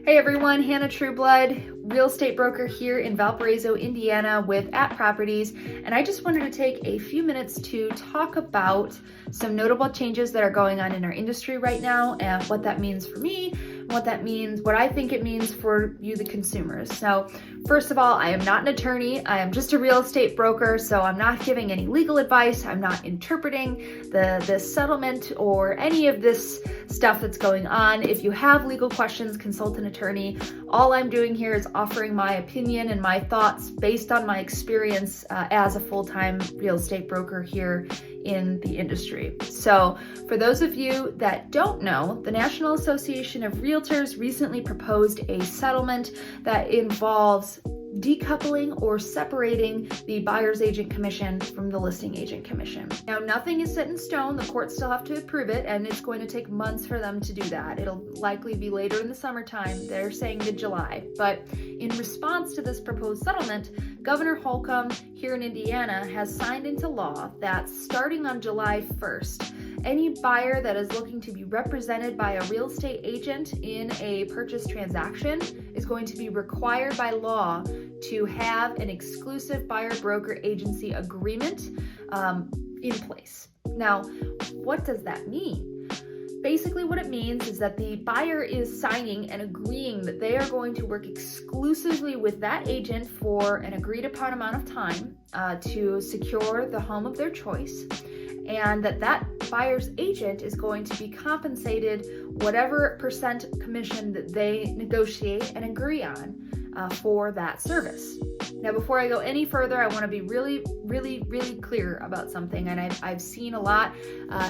Hey everyone, Hannah Trueblood, real estate broker here in Valparaiso, Indiana with At Properties, and I just wanted to take a few minutes to talk about some notable changes that are going on in our industry right now and what that means for me, what I think it means for you, the consumers. So first of all, I am not an attorney. I am just a real estate broker, so I'm not giving any legal advice. I'm not interpreting the settlement or any of this stuff that's going on. If you have legal questions, consult an attorney. All I'm doing here is offering my opinion and my thoughts based on my experience as a full-time real estate broker here in the industry. So for those of you that don't know, the National Association of Realtors recently proposed a settlement that involves decoupling or separating the buyer's agent commission from the listing agent commission. Now, nothing is set in stone. The courts still have to approve it, and it's going to take months for them to do that. It'll likely be later in the summertime. They're saying mid-July. But in response to this proposed settlement, Governor Holcomb here in Indiana has signed into law that starting on July 1st, any buyer that is looking to be represented by a real estate agent in a purchase transaction is going to be required by law to have an exclusive buyer-broker agency agreement in place. Now, what does that mean? Basically, what it means is that the buyer is signing and agreeing that they are going to work exclusively with that agent for an agreed upon amount of time to secure the home of their choice, and that buyer's agent is going to be compensated whatever percent commission that they negotiate and agree on for that service. Now, before I go any further, I want to be really clear about something, and I've seen a lot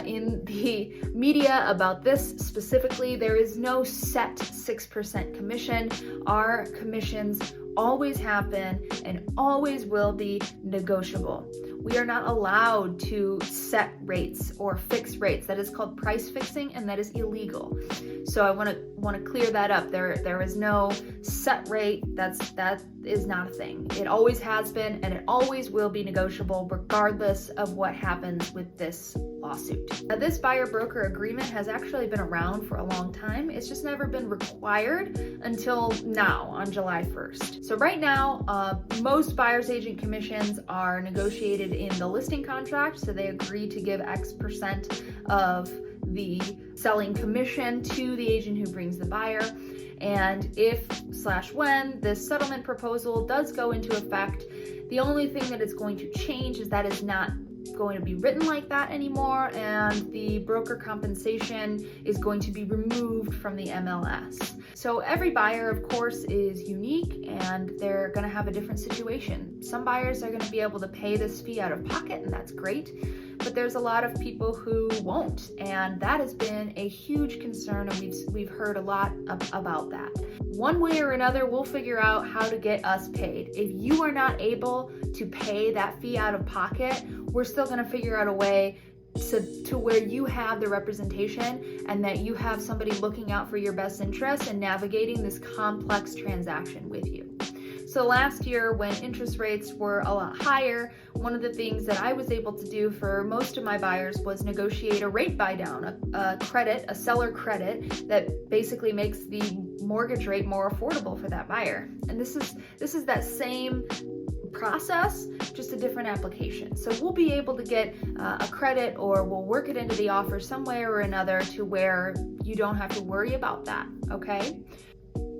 in the media about this specifically. There is no set 6% commission. Our commissions always have been and always will be negotiable. We are not allowed to set rates or fix rates. That is called price fixing, and that is illegal. So I want to clear that up. There is no set rate. That is not a thing. It always has been, and it always will be negotiable regardless of what happens with this lawsuit. Now, this buyer-broker agreement has actually been around for a long time. It's just never been required until now on July 1st. So right now, most buyer's agent commissions are negotiated in the listing contract. So they agree to give X% of the selling commission to the agent who brings the buyer. And if/when this settlement proposal does go into effect, the only thing that it's going to change is that it's not going to be written like that anymore, and the broker compensation is going to be removed from the MLS. So every buyer, of course, is unique, and they're going to have a different situation. Some buyers are going to be able to pay this fee out of pocket, and that's great. But there's a lot of people who won't, and that has been a huge concern, and we've heard a lot about that. One way or another, we'll figure out how to get us paid. If you are not able to pay that fee out of pocket, we're still going to figure out a way to where you have the representation and that you have somebody looking out for your best interests and navigating this complex transaction with you. So last year, when interest rates were a lot higher, one of the things that I was able to do for most of my buyers was negotiate a rate buy down, a seller credit that basically makes the mortgage rate more affordable for that buyer. And this is that same process, just a different application. So we'll be able to get a credit, or we'll work it into the offer some way or another to where you don't have to worry about that, okay?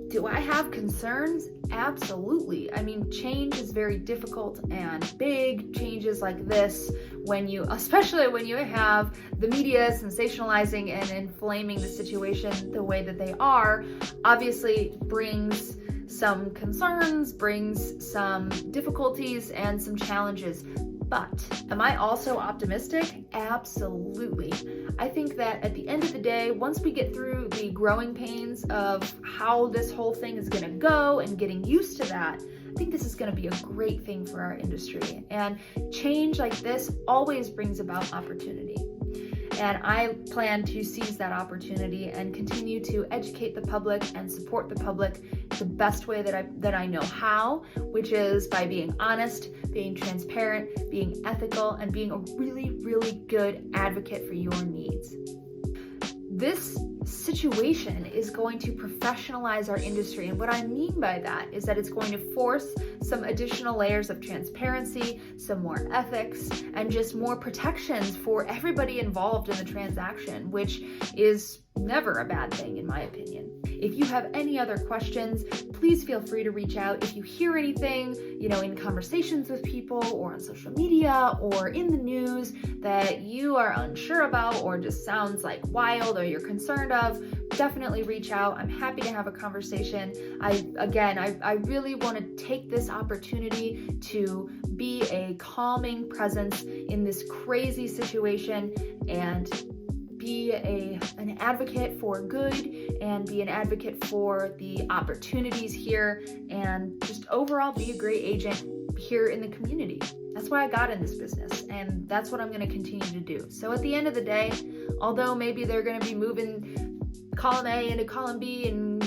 Do I have concerns? Absolutely. I mean, change is very difficult, and big changes like this, especially when you have the media sensationalizing and inflaming the situation the way that they are, obviously brings some concerns, brings some difficulties and some challenges. But am I also optimistic? Absolutely. I think that at the end of the day, once we get through the growing pains of how this whole thing is going to go and getting used to that, I think this is going to be a great thing for our industry. And change like this always brings about opportunity. And I plan to seize that opportunity and continue to educate the public and support the public the best way that I know how, which is by being honest, being transparent, being ethical, and being a really good advocate for your needs. This situation is going to professionalize our industry. And what I mean by that is that it's going to force some additional layers of transparency, some more ethics, and just more protections for everybody involved in the transaction, which is never a bad thing in my opinion. If you have any other questions, please feel free to reach out. If you hear anything, in conversations with people or on social media or in the news that you are unsure about or just sounds like wild or you're concerned of, definitely reach out. I'm happy to have a conversation. I really want to take this opportunity to be a calming presence in this crazy situation and be an advocate for good and be an advocate for the opportunities here and just overall be a great agent here in the community. That's why I got in this business, and that's what I'm going to continue to do. So at the end of the day, although maybe they're going to be moving column A into column B and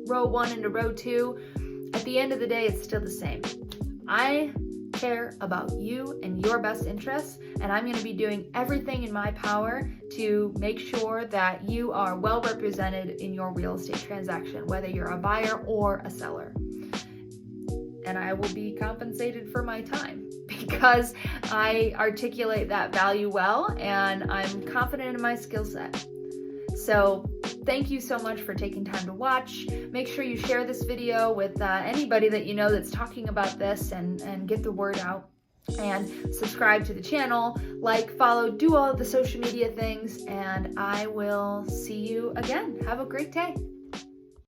row 1 into row 2, at the end of the day it's still the same. I care about you and your best interests, and I'm going to be doing everything in my power to make sure that you are well represented in your real estate transaction, whether you're a buyer or a seller. And I will be compensated for my time because I articulate that value well and I'm confident in my skill set. So thank you so much for taking time to watch. Make sure you share this video with anybody that you know that's talking about this and get the word out. And subscribe to the channel, like, follow, do all of the social media things, and I will see you again. Have a great day.